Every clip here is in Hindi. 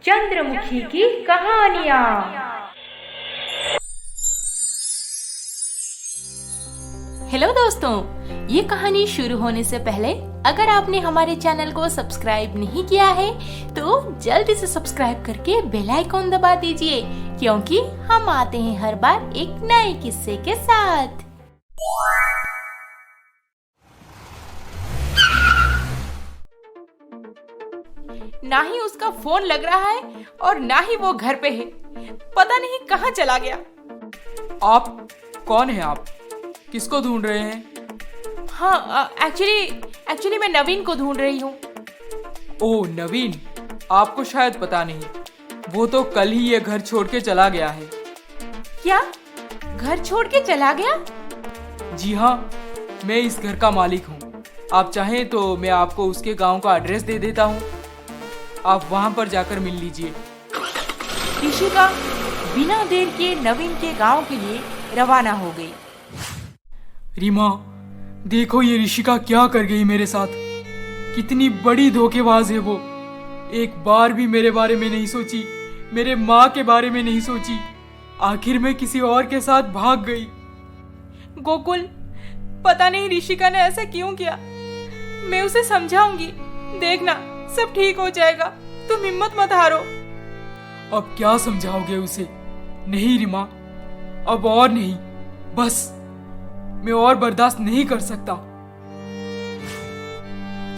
चंद्रमुखी की कहानियाँ। हेलो दोस्तों, ये कहानी शुरू होने से पहले अगर आपने हमारे चैनल को सब्सक्राइब नहीं किया है तो जल्दी से सब्सक्राइब करके बेल आइकॉन दबा दीजिए, क्योंकि हम आते हैं हर बार एक नए किस्से के साथ। ना ही उसका फोन लग रहा है और ना ही वो घर पे है। पता नहीं कहाँ चला गया। आप कौन हैं? आप किसको ढूंढ रहे हैं? हाँ, एक्चुअली मैं नवीन को ढूंढ रही हूँ। ओह नवीन, आपको शायद पता नहीं, वो तो कल ही ये घर छोड़ के चला गया है। क्या? घर छोड़ के चला गया? जी हाँ, मैं इस घर का मालिक हूँ। आप चाहें तो मैं आपको उसके गांव का एड्रेस दे देता हूँ, आप वहाँ पर जाकर मिल लीजिए। ऋषिका बिना देर के नवीन के गांव के लिए रवाना हो गई। रीमा, देखो ये ऋषिका क्या कर गई मेरे साथ। कितनी बड़ी धोखेबाज है वो। एक बार भी मेरे बारे में नहीं सोची, मेरे माँ के बारे में नहीं सोची, आखिर में किसी और के साथ भाग गई। गोकुल, पता नहीं ऋषिका ने ऐसा क्यों किया। मैं उसे समझाऊंगी, देखना सब ठीक हो जाएगा, तुम हिम्मत मत हारो। अब क्या समझाओगे उसे? नहीं रीमा, अब और नहीं, बस मैं और बर्दाश्त नहीं कर सकता।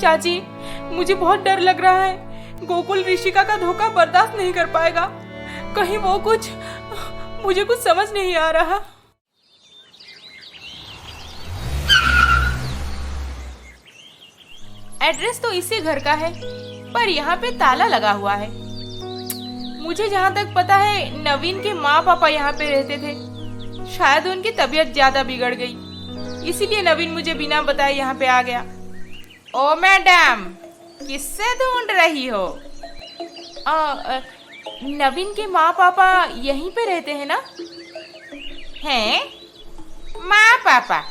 चाची, मुझे बहुत डर लग रहा है। गोकुल ऋषिका का धोखा बर्दाश्त नहीं कर पाएगा। कहीं वो मुझे कुछ समझ नहीं आ रहा। एड्रेस तो इसी घर का है, पर यहाँ पे ताला लगा हुआ है। मुझे जहाँ तक पता है नवीन के माँ पापा यहाँ पे रहते थे। शायद उनकी तबीयत ज्यादा बिगड़ गई, इसीलिए नवीन मुझे बिना बताए यहाँ पे आ गया। ओ मैडम, किससे ढूंढ रही हो? नवीन के माँ पापा यहीं पे रहते हैं ना? हैं? माँ पापा?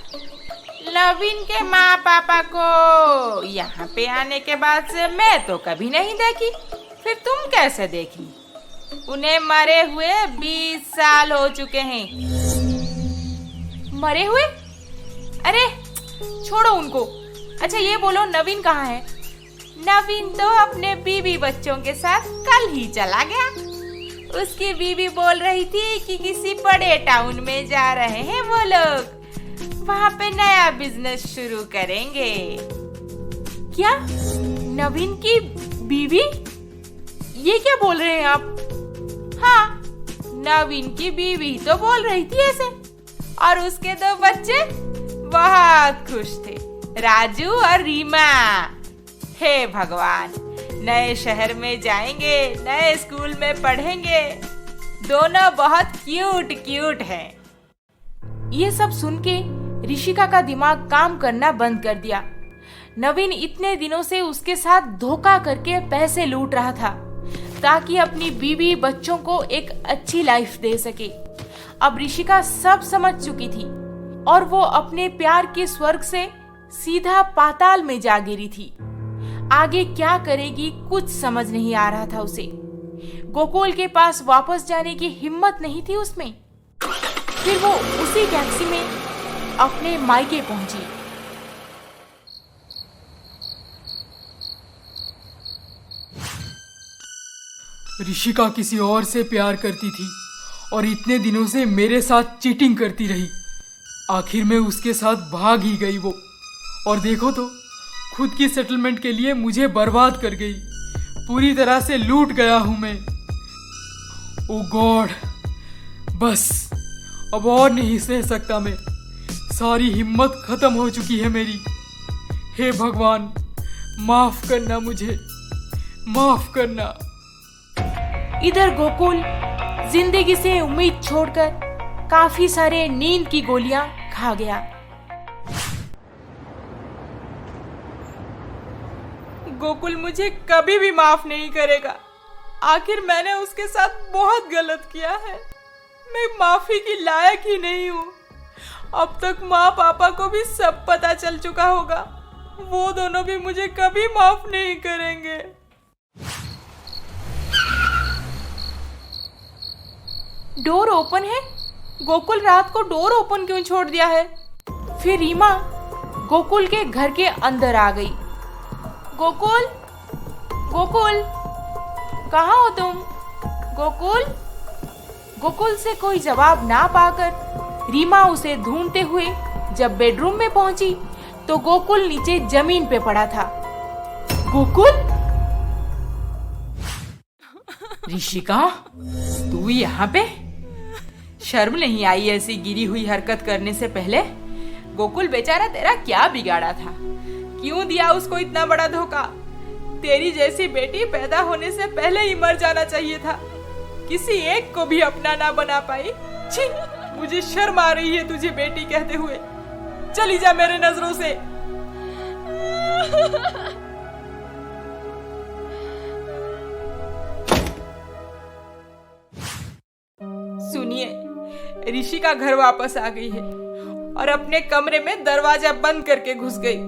नवीन के माँ पापा को यहाँ पे आने के बाद से मैं तो कभी नहीं देखी, फिर तुम कैसे देखी? उन्हें मरे हुए 20 साल हो चुके हैं। मरे हुए? अरे छोड़ो उनको। अच्छा ये बोलो, नवीन कहाँ है? नवीन तो अपने बीवी बच्चों के साथ कल ही चला गया। उसकी बीवी बोल रही थी कि किसी बड़े टाउन में जा रहे हैं वो लोग, वहाँ पे नया बिजनेस शुरू करेंगे। क्या? नवीन की बीवी? ये क्या बोल रहे हैं आप? हाँ, नवीन की बीवी तो बोल रही थी ऐसे, और उसके 2 बच्चे बहुत खुश थे, राजू और रीमा। हे भगवान, नए शहर में जाएंगे, नए स्कूल में पढ़ेंगे, दोनों बहुत क्यूट हैं। ये सब सुन के ऋषिका का दिमाग काम करना बंद कर दिया। नवीन इतने दिनों से उसके साथ धोखा करके पैसे लूट रहा था ताकि अपनी बीवी बच्चों को एक अच्छी लाइफ दे सके। अब ऋषिका सब समझ चुकी थी और वो अपने प्यार के स्वर्ग से सीधा पाताल में जा गिरी थी। आगे क्या करेगी कुछ समझ नहीं आ रहा था उसे। गोकुल के पास वापस जाने की हिम्मत नहीं थी उसमें। फिर वो उसी टैक्सी में अपने मायके पहुंची। ऋषिका किसी और से प्यार करती थी और इतने दिनों से मेरे साथ चीटिंग करती रही। आखिर में उसके साथ भाग ही गई वो, और देखो तो खुद की सेटलमेंट के लिए मुझे बर्बाद कर गई। पूरी तरह से लूट गया हूं मैं। ओ गॉड, बस अब और नहीं सह सकता मैं। सारी हिम्मत खत्म हो चुकी है मेरी। हे भगवान, माफ करना, मुझे माफ करना। इधर गोकुल जिंदगी से उम्मीद छोड़कर काफी सारे नींद की गोलियां खा गया। गोकुल मुझे कभी भी माफ नहीं करेगा। आखिर मैंने उसके साथ बहुत गलत किया है। मैं माफी की लायक ही नहीं हूँ। अब तक माँ पापा को भी सब पता चल चुका होगा। वो दोनों भी मुझे कभी माफ नहीं करेंगे। डोर ओपन है? गोकुल रात को डोर ओपन क्यों छोड़ दिया है? फिर रीमा गोकुल के घर के अंदर आ गई। गोकुल, गोकुल, कहाँ हो तुम? गोकुल। गोकुल से कोई जवाब ना पाकर रीमा उसे ढूंढते हुए जब बेडरूम में पहुंची तो गोकुल नीचे जमीन पे पड़ा था। गोकुल, ऋषिका, तू यहाँ पे? शर्म नहीं आई ऐसी गिरी हुई हरकत करने से पहले? गोकुल बेचारा तेरा क्या बिगाड़ा था? क्यों दिया उसको इतना बड़ा धोखा? तेरी जैसी बेटी पैदा होने से पहले ही मर जाना चाहिए था। किसी एक को भी अपना ना बना पाई। छी, मुझे शर्म आ रही है तुझे बेटी कहते हुए। चली जा मेरे नजरों से। सुनिए, ऋषि का घर वापस आ गई है और अपने कमरे में दरवाजा बंद करके घुस गई।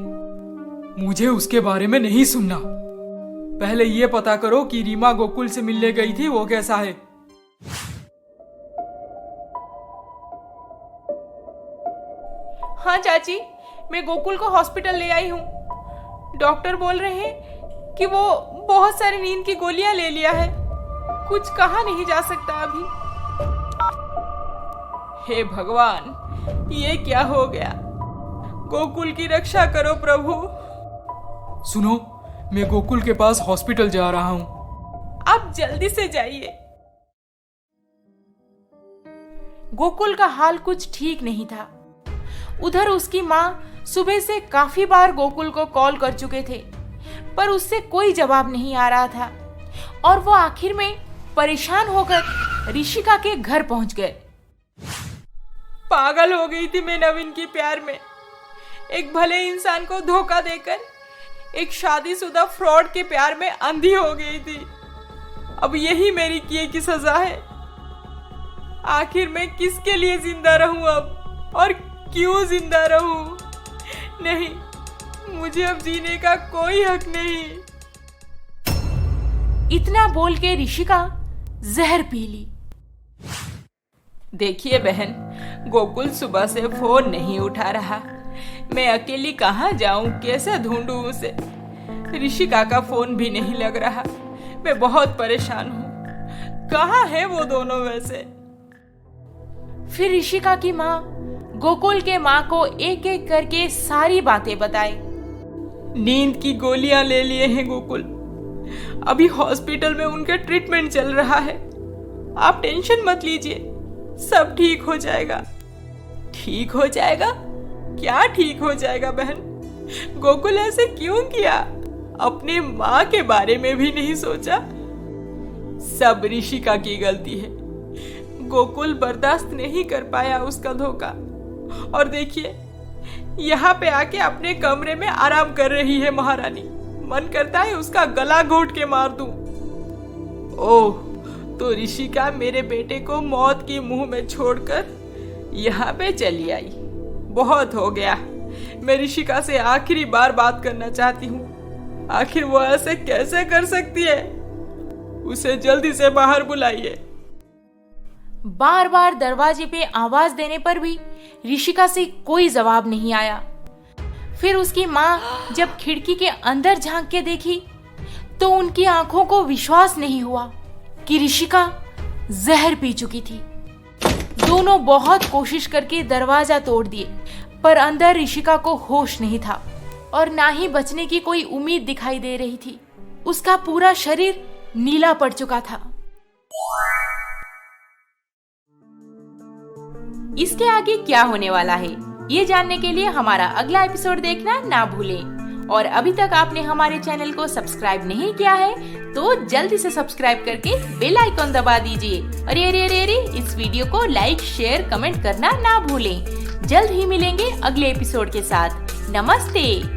मुझे उसके बारे में नहीं सुनना। पहले ये पता करो कि रीमा गोकुल से मिलने गई थी वो कैसा है। हाँ चाची, मैं गोकुल को हॉस्पिटल ले आई हूँ। डॉक्टर बोल रहे हैं कि वो बहुत सारी नींद की गोलियां ले लिया है। कुछ कहा नहीं जा सकता अभी। हे भगवान, ये क्या हो गया? गोकुल की रक्षा करो प्रभु। सुनो, मैं गोकुल के पास हॉस्पिटल जा रहा हूँ। आप जल्दी से जाइए। गोकुल का हाल कुछ ठीक नहीं था। उधर उसकी माँ सुबह से काफी बार गोकुल को कॉल कर चुके थे, पर उससे कोई जवाब नहीं आ रहा था और वो आखिर में परेशान होकर ऋषिका के घर पहुंच गए। पागल हो गई थी मैं नवीन के प्यार में। एक भले इंसान को धोखा देकर एक शादीशुदा फ्रॉड के प्यार में अंधी हो गई थी। अब यही मेरी किए की सजा है। आखिर मैं किसके लिए जिंदा रहूं अब, और क्यों जिंदा रहूं? नहीं, मुझे अब जीने का कोई हक नहीं। इतना बोल के ऋषिका जहर पी ली। देखिए बहन, गोकुल सुबह से फोन नहीं उठा रहा। मैं अकेली कहाँ जाऊं, कैसे ढूंढूं उसे? ऋषिका का फोन भी नहीं लग रहा। मैं बहुत परेशान हूँ। कहाँ है वो दोनों वैसे? फिर ऋषिका की माँ गोकुल के माँ को एक एक करके सारी बातें बताई। नींद की गोलियां ले लिए हैं गोकुल। अभी हॉस्पिटल में उनका ट्रीटमेंट चल रहा है। आप टेंशन मत लीजिए, सब ठीक हो जाएगा। ठीक हो जाएगा? क्या ठीक हो जाएगा बहन? गोकुल ऐसे क्यों किया? अपने माँ के बारे में भी नहीं सोचा। सब ऋषिका की गलती है। गोकुल बर्दाश्त नहीं कर पाया उसका धोखा, और देखिए यहाँ पे आके अपने कमरे में आराम कर रही है महारानी। मन करता है उसका गला घोट के मार दूं। ओह, तो ऋषिका मेरे बेटे को मौत की मुंह में छोड़कर यहाँ पे चली आई। बहुत हो गया। मैं ऋषिका से आखिरी बार बात करना चाहती हूँ। आखिर वो ऐसे कैसे कर सकती है? उसे जल्दी से बाहर बुलाइए। बार बार दरवाजे पे आवाज देने पर भी ऋषिका से कोई जवाब नहीं आया। फिर उसकी माँ जब खिड़की के अंदर झांक के देखी तो उनकी आंखों को विश्वास नहीं हुआ कि ऋषिका जहर पी चुकी थी। दोनों बहुत कोशिश करके दरवाजा तोड़ दिए, पर अंदर ऋषिका को होश नहीं था और ना ही बचने की कोई उम्मीद दिखाई दे रही थी। उसका पूरा शरीर नीला पड़ चुका था। इसके आगे क्या होने वाला है, ये जानने के लिए हमारा अगला एपिसोड देखना ना भूलें। और अभी तक आपने हमारे चैनल को सब्सक्राइब नहीं किया है तो जल्दी से सब्सक्राइब करके बेल आइकॉन दबा दीजिए। अरे अरे अरे अरे, इस वीडियो को लाइक, शेयर, कमेंट करना ना भूलें। जल्द ही मिलेंगे अगले एपिसोड के साथ। नमस्ते।